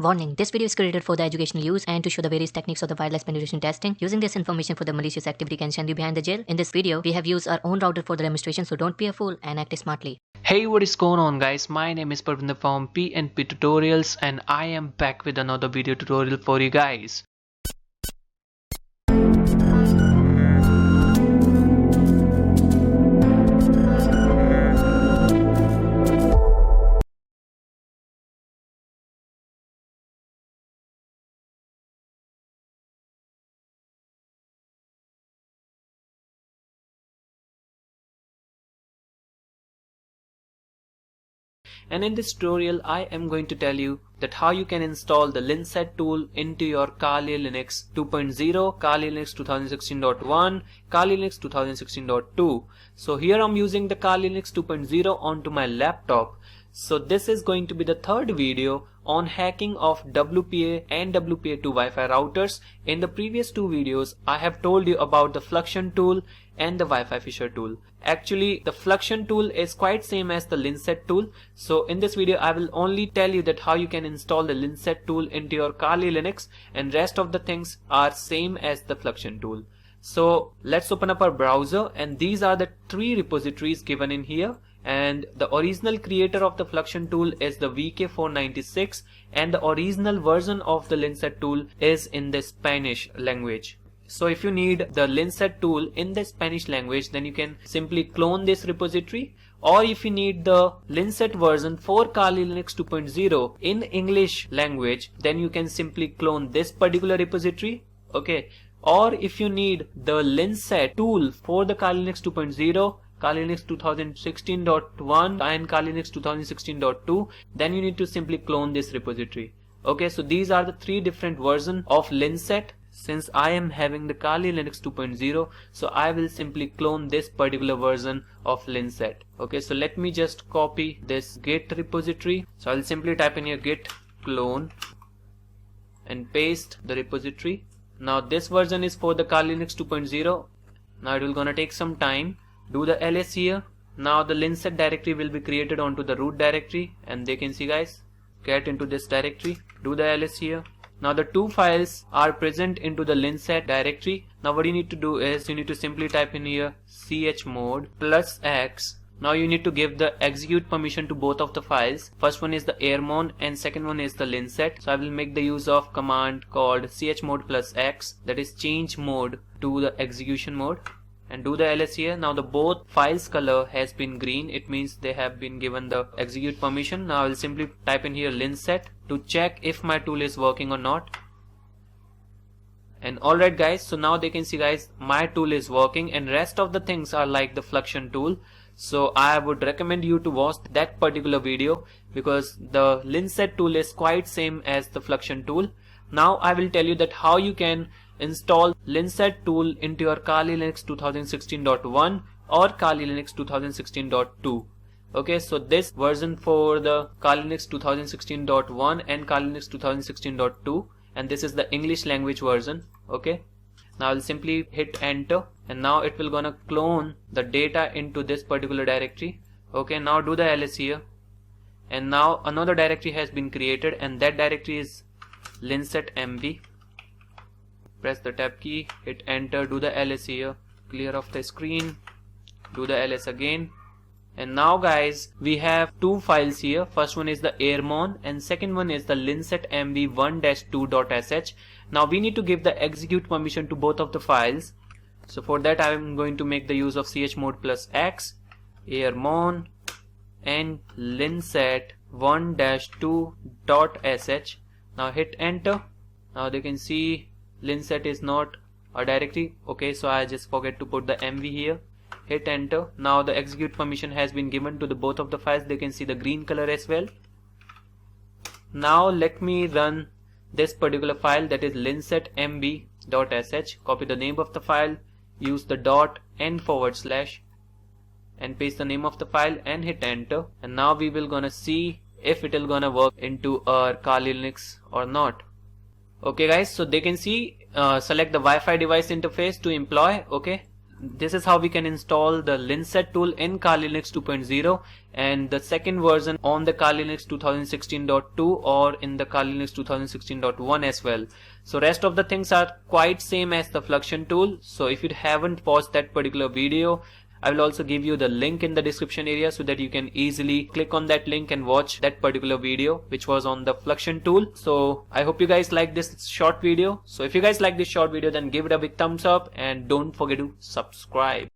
Warning, this video is created for the educational use and to show the various techniques of the wireless penetration testing. Using this information for the malicious activity can send you behind the jail. In this video, we have used our own router for the demonstration, so don't be a fool and act smartly. Hey, what is going on guys? My name is Parvinder from PNP Tutorials and I am back with another video tutorial for you guys. And in this tutorial I am going to tell you that how you can install the Linset tool into your Kali Linux 2.0, Kali Linux 2016.1, Kali Linux 2016.2. So here I'm using the Kali Linux 2.0 onto my laptop. So this is going to be the third video on hacking of WPA and WPA2 Wi Fi routers. In the previous two videos I have told you about the Fluxion tool and the Wi Fi Fisher tool. Actually the Fluxion tool is quite same as the Linset tool. So in this video I will only tell you that how you can install the Linset tool into your Kali Linux, and rest of the things are same as the Fluxion tool. So let's open up our browser, and these are the three repositories given in here. And the original creator of the Fluxion tool is the VK496, and the original version of the Linset tool is in the Spanish language. So if you need the Linset tool in the Spanish language, then you can simply clone this repository, or if you need the Linset version for Kali Linux 2.0 in English language, then you can simply clone this particular repository. Okay, or if you need the Linset tool for the Kali Linux 2.0, Kali Linux 2016.1 and Kali Linux 2016.2, then you need to simply clone this repository. Okay, so these are the three different versions of Linset. Since I am having the Kali Linux 2.0, so I will simply clone this particular version of Linset. Okay, so let me just copy this git repository. So I'll simply type in here git clone and paste the repository. Now this version is for the Kali Linux 2.0. Now it will gonna take some time. Do the ls here. Now the Linset directory will be created onto the root directory, and they can see guys, get into this directory. Do the ls here. Now the two files are present into the Linset directory. Now what you need to do is you need to simply type in here chmod +x. Now you need to give the execute permission to both of the files. First one is the airmon and second one is the Linset. So I will make the use of command called chmod +x, that is change mode to the execution mode, and do the ls here. Now the both files color has been green, it means they have been given the execute permission. Now I will simply type in here Linset to check if my tool is working or not. And alright guys, so now they can see guys, my tool is working, and rest of the things are like the Fluxion tool. So I would recommend you to watch that particular video because the Linset tool is quite same as the Fluxion tool. Now I will tell you that how you can install Linset tool into your Kali Linux 2016.1 or Kali Linux 2016.2. Okay, so this version for the Kali Linux 2016.1 and Kali Linux 2016.2, and this is the English language version. Okay, now I'll simply hit enter, and now it will gonna clone the data into this particular directory. Okay, now do the ls here, and now another directory has been created, and that directory is Linset MB. Press the tab key, hit enter, do the ls here, clear off the screen, do the ls again. And now guys, we have two files here. First one is the airmon and second one is the Linset MB 1-2.sh. Now we need to give the execute permission to both of the files. So for that I am going to make the use of chmod +x, airmon and Linset 1-2.sh. Now hit enter. Now they can see Linset is not a directory. Okay, so I just forget to put the MV here. Hit enter. Now the execute permission has been given to the both of the files. They can see the green color as well. Now let me run this particular file, that is Linset MB.sh. Copy the name of the file, use the dot and / and paste the name of the file and hit enter. And now we will gonna see if it will gonna work into our Kali Linux or not. Okay guys, so they can see select the Wi-Fi device interface to employ. Okay, this is how we can install the linset tool in Kali Linux 2.0 and the second version on the Kali Linux 2016.2 or in the Kali Linux 2016.1 as well. So rest of the things are quite same as the Fluxion tool. So if you haven't watched that particular video, I will also give you the link in the description area so that you can easily click on that link and watch that particular video which was on the Fluxion tool. So I hope you guys like this short video. So if you guys like this short video, then give it a big thumbs up and don't forget to subscribe.